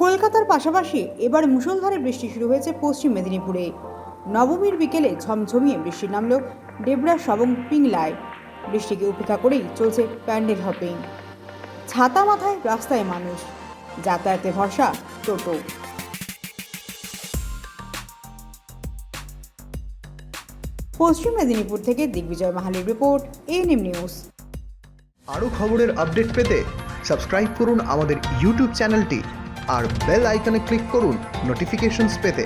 কলকাতার পাশাপাশি এবার মুষলধারে বৃষ্টি শুরু হয়েছে পশ্চিম মেদিনীপুরে। নবমীর বিকেলে ঝমঝমিয়ে বৃষ্টি নামল ডেবরা এবং পিংলায়। বৃষ্টিকে উপেক্ষা করেই চলছে প্যান্ডেল হপিং। ছাতা মাথায় রাস্তায় মানুষ, যাতায়াতে ভরসা টোটো। পশ্চিম মেদিনীপুর থেকে দিগ্বিজয় মাহালির রিপোর্ট, এএনএম নিউজ। আরও খবরের আপডেট পেতে সাবস্ক্রাইব করুন আমাদের ইউটিউব চ্যানেলটি আর বেল আইকনে ক্লিক করুন নোটিফিকেশনস পেতে।